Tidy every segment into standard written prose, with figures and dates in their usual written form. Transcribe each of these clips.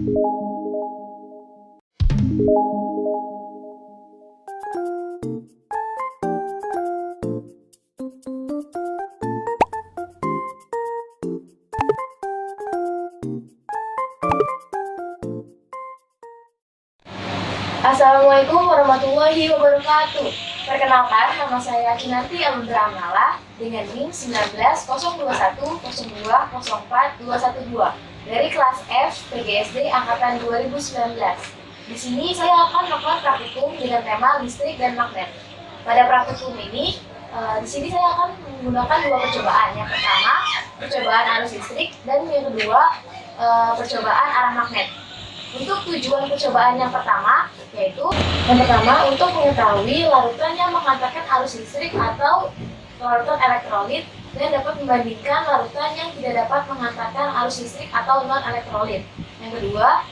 Assalamualaikum warahmatullahi wabarakatuh. Perkenalkan, nama saya Kinanti Alundra Amala dengan NIM 190210204212 dari kelas F PGSD angkatan 2019. Di sini saya akan melakukan praktikum dengan tema listrik dan magnet. Pada praktikum ini, di sini saya akan menggunakan dua percobaan. Yang pertama, percobaan arus listrik, dan yang kedua, percobaan arah magnet. Untuk tujuan percobaan yang pertama, yaitu yang pertama untuk mengetahui larutan yang menghantarkan arus listrik atau larutan elektrolit dan dapat membandingkan larutan yang tidak dapat menghantarkan arus listrik atau non-elektrolit. Yang kedua,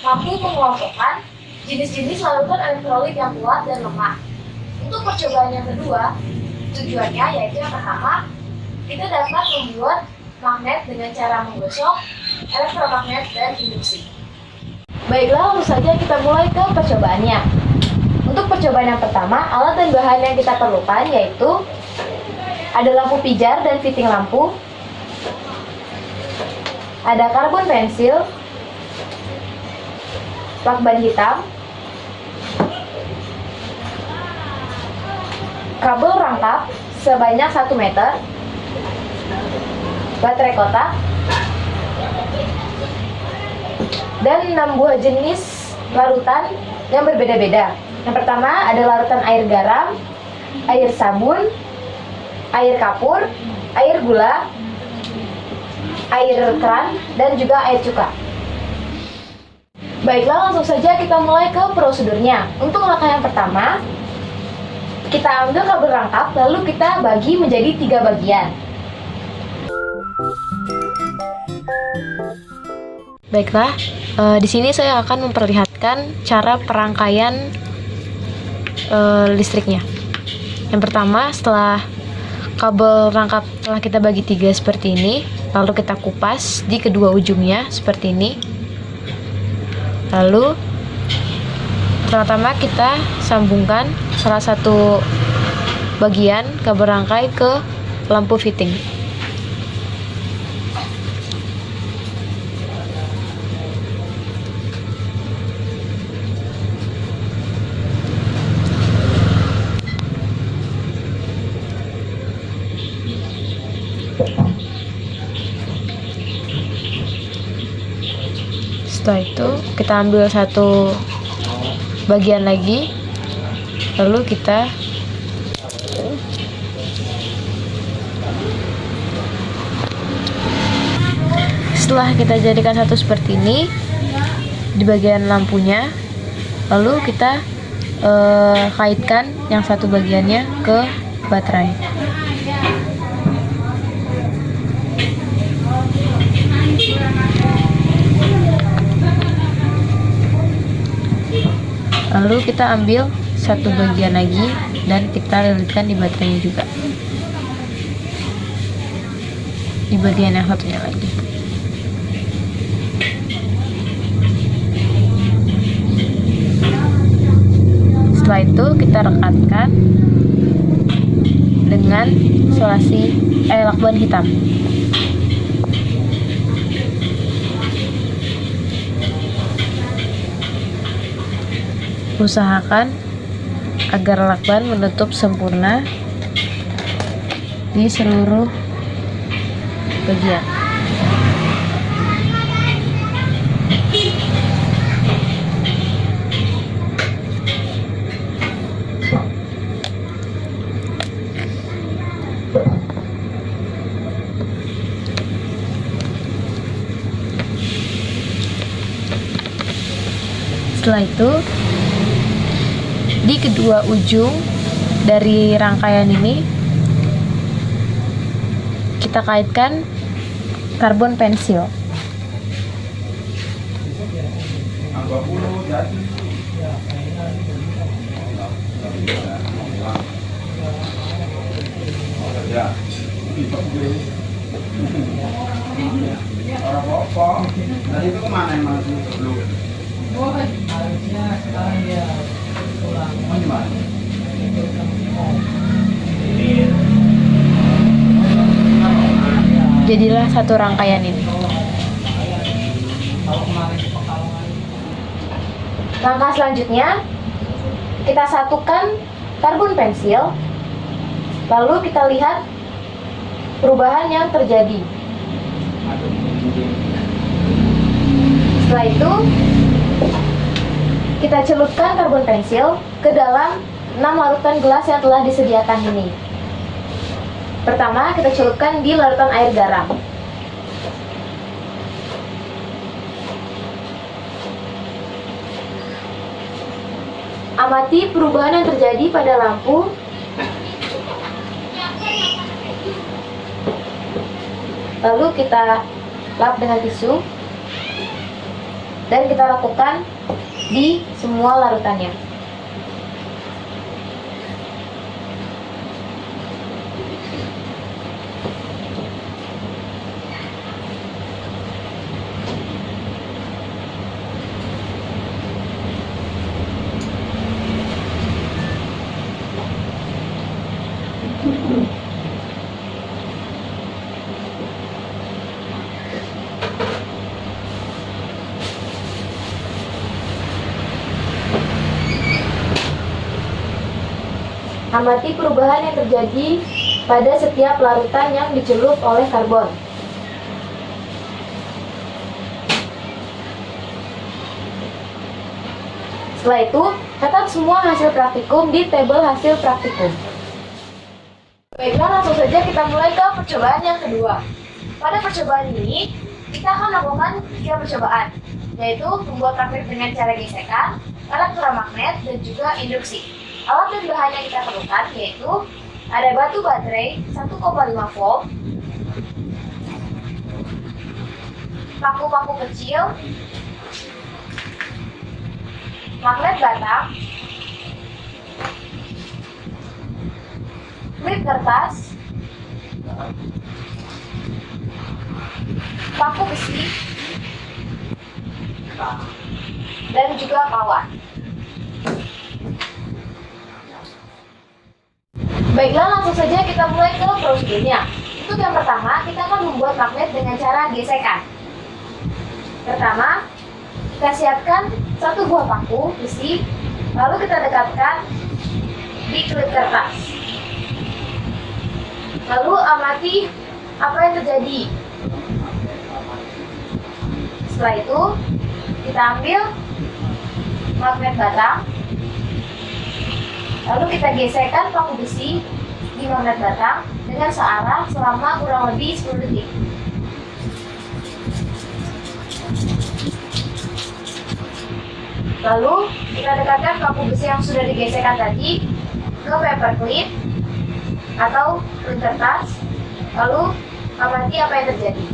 mampu mengelompokkan jenis-jenis larutan elektrolit yang kuat dan lemah. Untuk percobaan yang kedua, tujuannya yaitu yang pertama, kita dapat membuat magnet dengan cara menggosok, elektromagnet, dan induksi. Baiklah, langsung saja kita mulai ke percobaannya. Untuk percobaan yang pertama, alat dan bahan yang kita perlukan yaitu ada lampu pijar dan fitting lampu, ada karbon pensil, lakban hitam, kabel rangkap sebanyak 1 meter, baterai kotak, dan 6 buah jenis larutan yang berbeda-beda. Yang pertama ada larutan air garam, air sabun, air kapur, air gula, air keran, dan juga air cuka. Baiklah, langsung saja kita mulai ke prosedurnya. Untuk langkah yang pertama, kita ambil kabel rangkap, lalu kita bagi menjadi 3 bagian. Baiklah, di sini saya akan memperlihatkan cara perangkaian listriknya. Yang pertama, setelah kabel rangkap telah kita bagi 3 seperti ini, lalu kita kupas di kedua ujungnya seperti ini. Lalu pertama kita sambungkan salah satu bagian kabel rangkai ke lampu fitting. Setelah itu kita ambil satu bagian lagi, lalu kita setelah kita jadikan satu seperti ini di bagian lampunya, lalu kita kaitkan yang satu bagiannya ke baterai. Lalu kita ambil satu bagian lagi dan kita lilitkan di baterainya juga, di bagian yang satunya lagi. Setelah itu kita rekatkan dengan isolasi lakban hitam. Usahakan agar lakban menutup sempurna di seluruh bagian. Setelah itu, di kedua ujung dari rangkaian ini kita kaitkan karbon pensil. Tadi itu kemana emang sebelum? Oh, harusnya sekarang dia pulang. Mau gimana? Jadilah satu rangkaian ini. Kalau kemarin di Pekalongan. Langkah selanjutnya, kita satukan karbon pensil, lalu kita lihat perubahan yang terjadi. Setelah itu, kita celupkan karbon pensil ke dalam 6 larutan gelas yang telah disediakan ini. Pertama, kita celupkan di larutan air garam. Amati perubahan yang terjadi pada lampu. Lalu kita lap dengan tisu dan kita lakukan di semua larutannya. Amati perubahan yang terjadi pada setiap larutan yang dicelup oleh karbon. Setelah itu, catat semua hasil praktikum di tabel hasil praktikum. Baiklah, langsung saja kita mulai ke percobaan yang kedua. Pada percobaan ini, kita akan melakukan 3 percobaan, yaitu membuat praktik dengan cara gesekan, elektromagnet, dan juga induksi. Alat dan bahan yang kita perlukan yaitu ada batu baterai 1,5 volt, paku-paku kecil, magnet batang, klip kertas, paku besi, dan juga kawat. Baiklah, langsung saja kita mulai ke prosedurnya. Untuk yang pertama, kita akan membuat magnet dengan cara gesekan. Pertama, kita siapkan 1 buah paku besi, lalu kita dekatkan di klip kertas. Lalu amati apa yang terjadi. Setelah itu, kita ambil magnet batang, lalu kita gesekkan paku besi di magnet batang dengan searah selama kurang lebih 10 detik. Lalu kita dekatkan paku besi yang sudah digesekkan tadi ke paper clip atau klip kertas, lalu amati apa yang terjadi.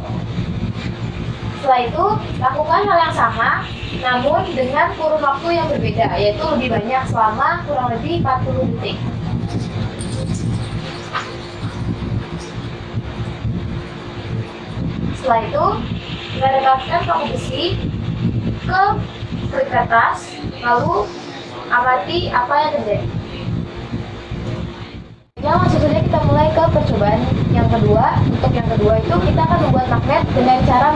Setelah itu, lakukan hal yang sama, namun dengan kurun waktu yang berbeda, yaitu lebih banyak selama kurang lebih 40 detik. Setelah itu, kita dekatkan paku besi ke klip kertas, lalu amati apa yang terjadi. Yang langsung saja kita mulai ke percobaan yang kedua. Untuk yang kedua itu kita akan membuat magnet dengan cara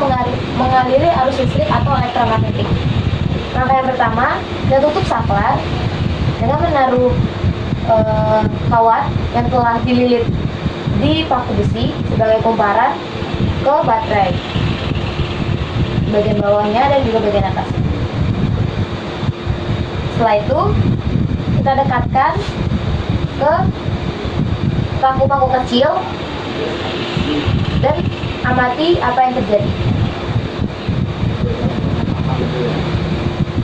mengaliri arus listrik atau elektromagnetik. Langkah yang pertama, kita tutup saklar dengan menaruh kawat yang telah dililit di paku besi sebagai kumparan ke baterai, bagian bawahnya dan juga bagian atas. Setelah itu, kita dekatkan ke paku-paku kecil dan amati apa yang terjadi.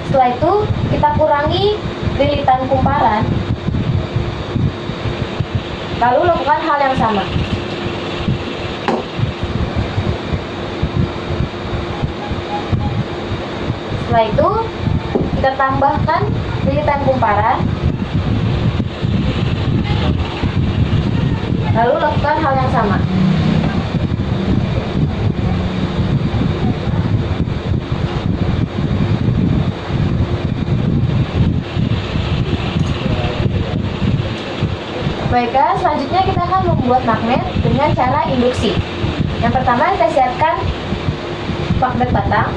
Setelah itu, kita kurangi lilitan kumparan, lalu lakukan hal yang sama. Setelah itu, kita tambahkan lilitan kumparan, lalu lakukan hal yang sama. Baiklah, selanjutnya kita akan membuat magnet dengan cara induksi. Yang pertama kita siapkan magnet batang,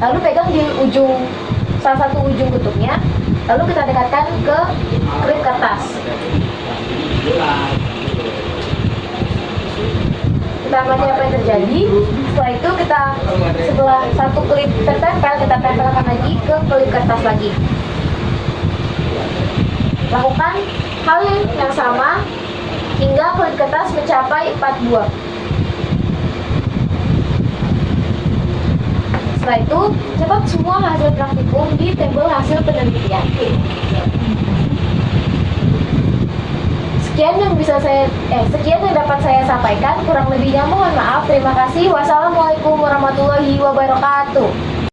lalu pegang di salah satu ujung kutubnya, lalu kita dekatkan ke klip kertas. Kita amati apa yang terjadi. Setelah itu setelah satu klip tertempel, kita tempelkan lagi ke klip kertas lagi. Lakukan hal yang sama hingga klip kertas mencapai 4 buah. Setelah itu, cetak semua hasil praktikum di tabel hasil penelitian. Sekian yang dapat saya sampaikan. Kurang lebihnya mohon maaf. Terima kasih. Wassalamualaikum warahmatullahi wabarakatuh.